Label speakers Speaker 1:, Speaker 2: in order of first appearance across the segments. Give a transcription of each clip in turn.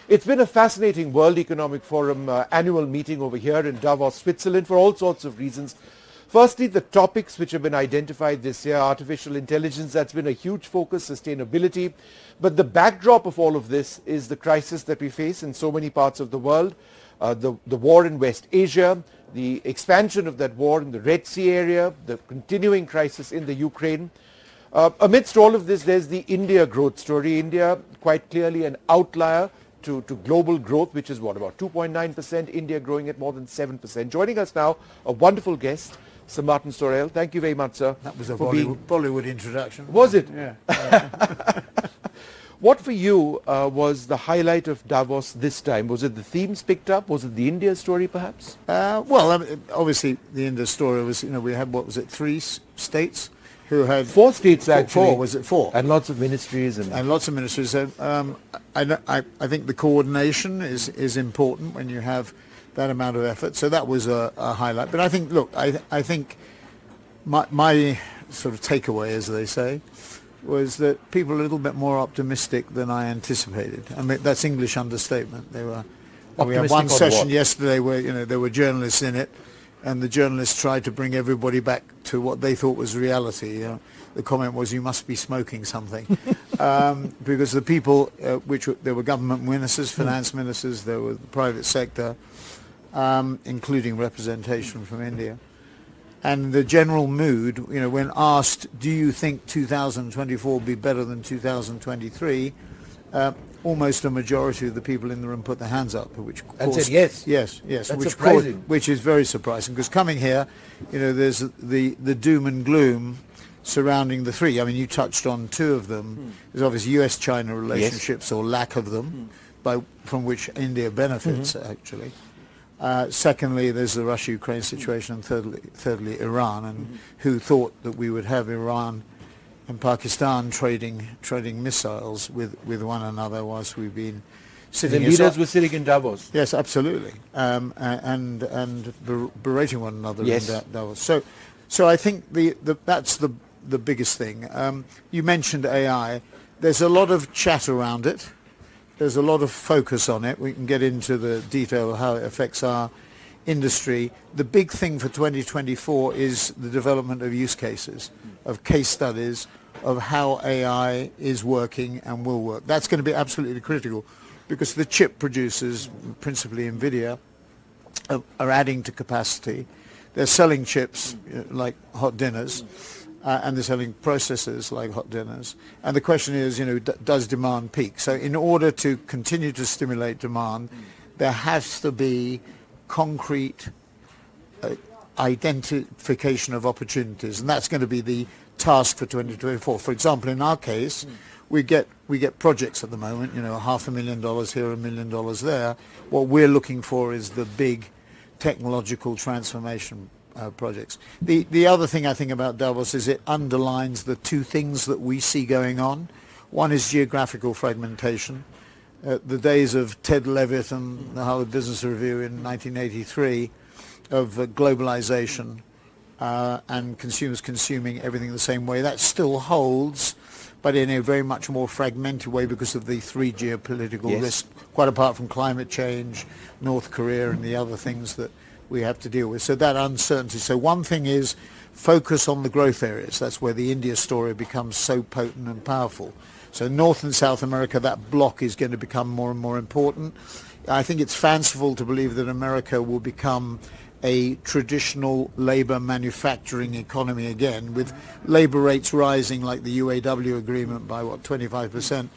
Speaker 1: It's been a fascinating World Economic Forum annual meeting over here in Davos, Switzerland, for all sorts of reasons. Firstly, the topics which have been identified this year: artificial intelligence, that's been a huge focus, sustainability. But the backdrop of all of this is the crisis that we face in so many parts of the world, the war in West Asia, the expansion of that war in the Red Sea area, the continuing crisis in the Ukraine. Amidst all of this, there's the India growth story. India, quite clearly an outlier to global growth, which is what, about 2.9%, India growing at more than 7%. Joining us now, a wonderful guest, Sir Martin Sorrell. Thank you very much, sir.
Speaker 2: That was a Bollywood introduction.
Speaker 1: Was it?
Speaker 2: Yeah.
Speaker 1: What for you was the highlight of Davos this time? Was it the themes picked up? Was it the India story, perhaps?
Speaker 2: Well, I mean, obviously, the India story was, we had, what was it, 3 states who had...
Speaker 1: 4 states, actually.
Speaker 2: 4, was it 4?
Speaker 1: And lots of ministries.
Speaker 2: And lots of ministries. I think the coordination is important when you have that amount of effort. So that was a highlight. But I think, look, I think my sort of takeaway, as they say, was that people are a little bit more optimistic than I anticipated. I mean, that's English understatement. We had one session yesterday where, there were journalists in it, and the journalists tried to bring everybody back to what they thought was reality. The comment was, you must be smoking something. Because the people, there were government ministers, finance ministers, there was the private sector, including representation from India. And the general mood, when asked, do you think 2024 will be better than 2023, almost a majority of the people in the room put their hands up, which of course,
Speaker 1: said yes.
Speaker 2: Yes.
Speaker 1: That's surprising.
Speaker 2: Which is very surprising, because coming here, there's the doom and gloom surrounding the 3. I mean, you touched on 2 of them. There's obviously US-China relationships, or lack of them, from which India benefits, actually. Secondly, there's the Russia-Ukraine situation, and thirdly, Iran, and who thought that we would have Iran and Pakistan trading missiles with one another whilst we've been sitting.
Speaker 1: The leaders were sitting in Davos.
Speaker 2: Yes, absolutely, and berating one another in Davos. So I think that's the biggest thing. You mentioned AI. There's a lot of chat around it. There's a lot of focus on it. We can get into the detail of how it affects our industry. The big thing for 2024 is the development of use cases, of case studies, of how AI is working and will work. That's going to be absolutely critical, because the chip producers, principally NVIDIA, are adding to capacity. They're selling chips like hot dinners. And they're selling processors like hot dinners. And the question is, does demand peak? So in order to continue to stimulate demand, there has to be concrete identification of opportunities. And that's going to be the task for 2024. For example, in our case, we get projects at the moment, $500,000 here, $1 million there. What we're looking for is the big technological transformation projects. The other thing I think about Davos is it underlines the 2 things that we see going on. One is geographical fragmentation. The days of Ted Levitt and the Harvard Business Review in 1983 of globalization and consumers consuming everything the same way, that still holds, but in a very much more fragmented way because of the 3 geopolitical risks, quite apart from climate change, North Korea and the other things that we have to deal with. So that uncertainty. So one thing is focus on the growth areas. That's where the India story becomes so potent and powerful. So North and South America, that block is going to become more and more important. I think it's fanciful to believe that America will become a traditional labor manufacturing economy again, with labor rates rising like the UAW agreement by 25%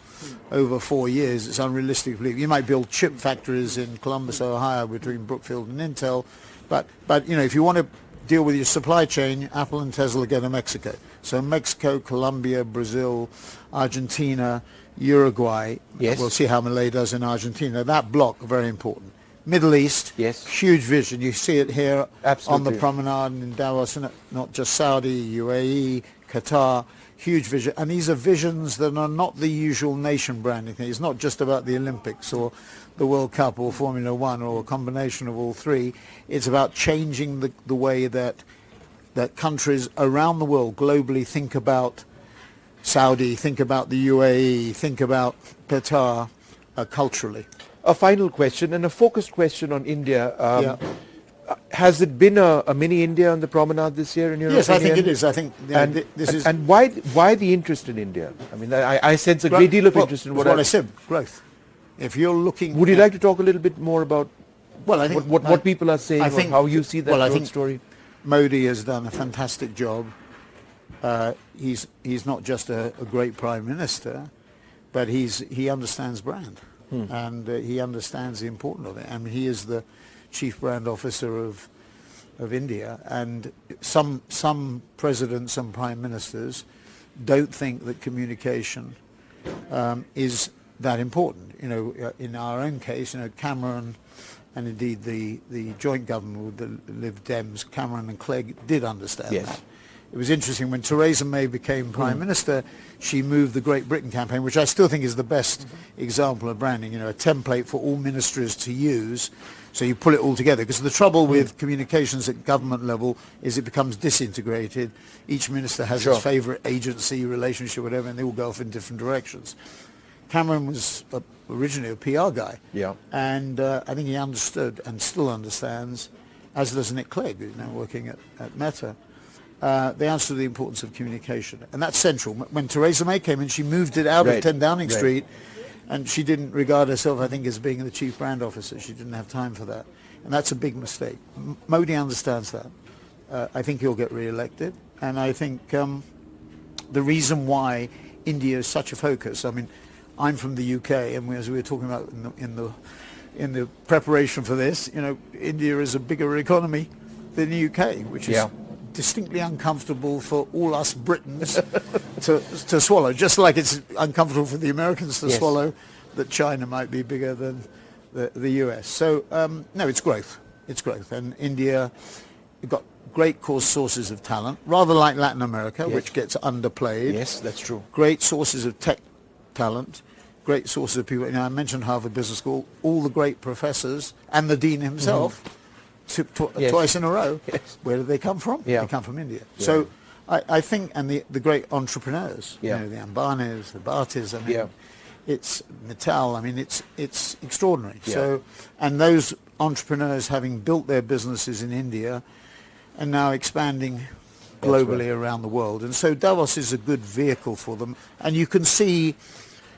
Speaker 2: over 4 years. It's unrealistic to believe. You might build chip factories in Columbus, Ohio, between Brookfield and Intel, but if you want to deal with your supply chain, Apple and Tesla go to Mexico. So Mexico, Colombia, Brazil, Argentina, Uruguay.
Speaker 1: Yes.
Speaker 2: We'll see how Malay does in Argentina. That block, very important. Middle East, huge vision. You see it here on the promenade in Davos, and not just Saudi, UAE, Qatar. Huge vision, and these are visions that are not the usual nation branding thing. It's not just about the Olympics or the World Cup or Formula One or a combination of all 3. It's about changing the way that countries around the world globally think about Saudi, think about the UAE, think about Qatar culturally.
Speaker 1: A final question and a focused question on India.
Speaker 2: Yeah.
Speaker 1: Has it been a mini India on the promenade this year in your
Speaker 2: Yes,
Speaker 1: opinion?
Speaker 2: I think it is. I think this is...
Speaker 1: And why the interest in India? I mean, I sense a great deal of interest in
Speaker 2: what I said, growth. If you're looking...
Speaker 1: Would you like to talk a little bit more about
Speaker 2: I think,
Speaker 1: what people are saying, or how you see that growth story?
Speaker 2: Modi has done a fantastic job. He's not just a great prime minister, but he understands brand, and he understands the importance of it. I mean, he is the chief brand officer of India, and some presidents and prime ministers don't think that communication is that important. You know, in our own case, you know, Cameron, and indeed the joint government with the Lib Dems, Cameron and Clegg, did understand that. It was interesting when Theresa May became Prime Minister, she moved the Great Britain campaign, which I still think is the best example of branding, you know, a template for all ministries to use. So you pull it all together, because the trouble with communications at government level is it becomes disintegrated. Each minister has his favourite agency, relationship, whatever, and they all go off in different directions. Cameron was originally a PR guy, and I think he understood and still understands, as does Nick Clegg, who's now working at Meta. They understood the importance of communication, and that's central. When Theresa May came in, she moved it out of 10 Downing Street, and she didn't regard herself, I think, as being the chief brand officer. She didn't have time for that, and that's a big mistake. Modi understands that. I think he'll get re-elected, and I think the reason why India is such a focus, I mean, I'm from the UK, and as we were talking about in the preparation for this, you know, India is a bigger economy than the UK, which is distinctly uncomfortable for all us Britons to swallow, just like it's uncomfortable for the Americans to swallow that China might be bigger than the US. So, no, it's growth. It's growth. And India, you've got great core sources of talent, rather like Latin America, which gets underplayed.
Speaker 1: Yes, that's true.
Speaker 2: Great sources of tech talent, great sources of people. You know, I mentioned Harvard Business School, all the great professors, and the dean himself, twice in a row. Where do they come from? They come from India. So I think, and the great entrepreneurs, you know, the Ambanis, the Bhartis, I mean, it's Mittal, I mean, it's extraordinary. So, and those entrepreneurs, having built their businesses in India, and now expanding globally around the world. And so Davos is a good vehicle for them. And you can see,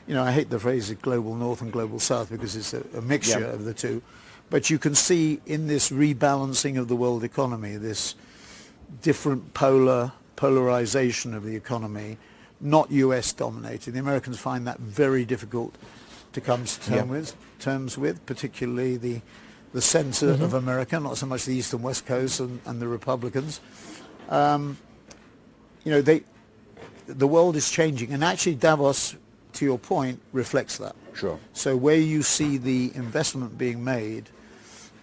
Speaker 2: you know, I hate the phrase global north and global south because it's a mixture of the two. But you can see in this rebalancing of the world economy, this different polarization of the economy, not US dominated. The Americans find that very difficult to come to terms with, particularly the center of America, not so much the east and west coast and the Republicans. You know, the world is changing, and actually Davos, to your point, reflects that.
Speaker 1: Sure.
Speaker 2: So where you see the investment being made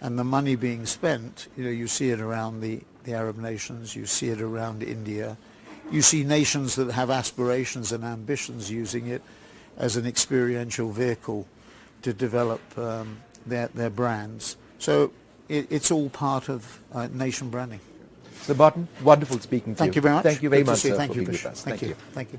Speaker 2: and the money being spent, you know, you see it around the Arab nations, you see it around India, you see nations that have aspirations and ambitions using it as an experiential vehicle to develop their brands. So it's all part of nation branding.
Speaker 1: So Martin, wonderful speaking to you.
Speaker 2: Thank you very much.
Speaker 1: Thank you very
Speaker 2: Good to
Speaker 1: much,
Speaker 2: see you.
Speaker 1: sir,
Speaker 2: Thank
Speaker 1: for
Speaker 2: you,
Speaker 1: being
Speaker 2: Vishnu.
Speaker 1: with us.
Speaker 2: Thank you.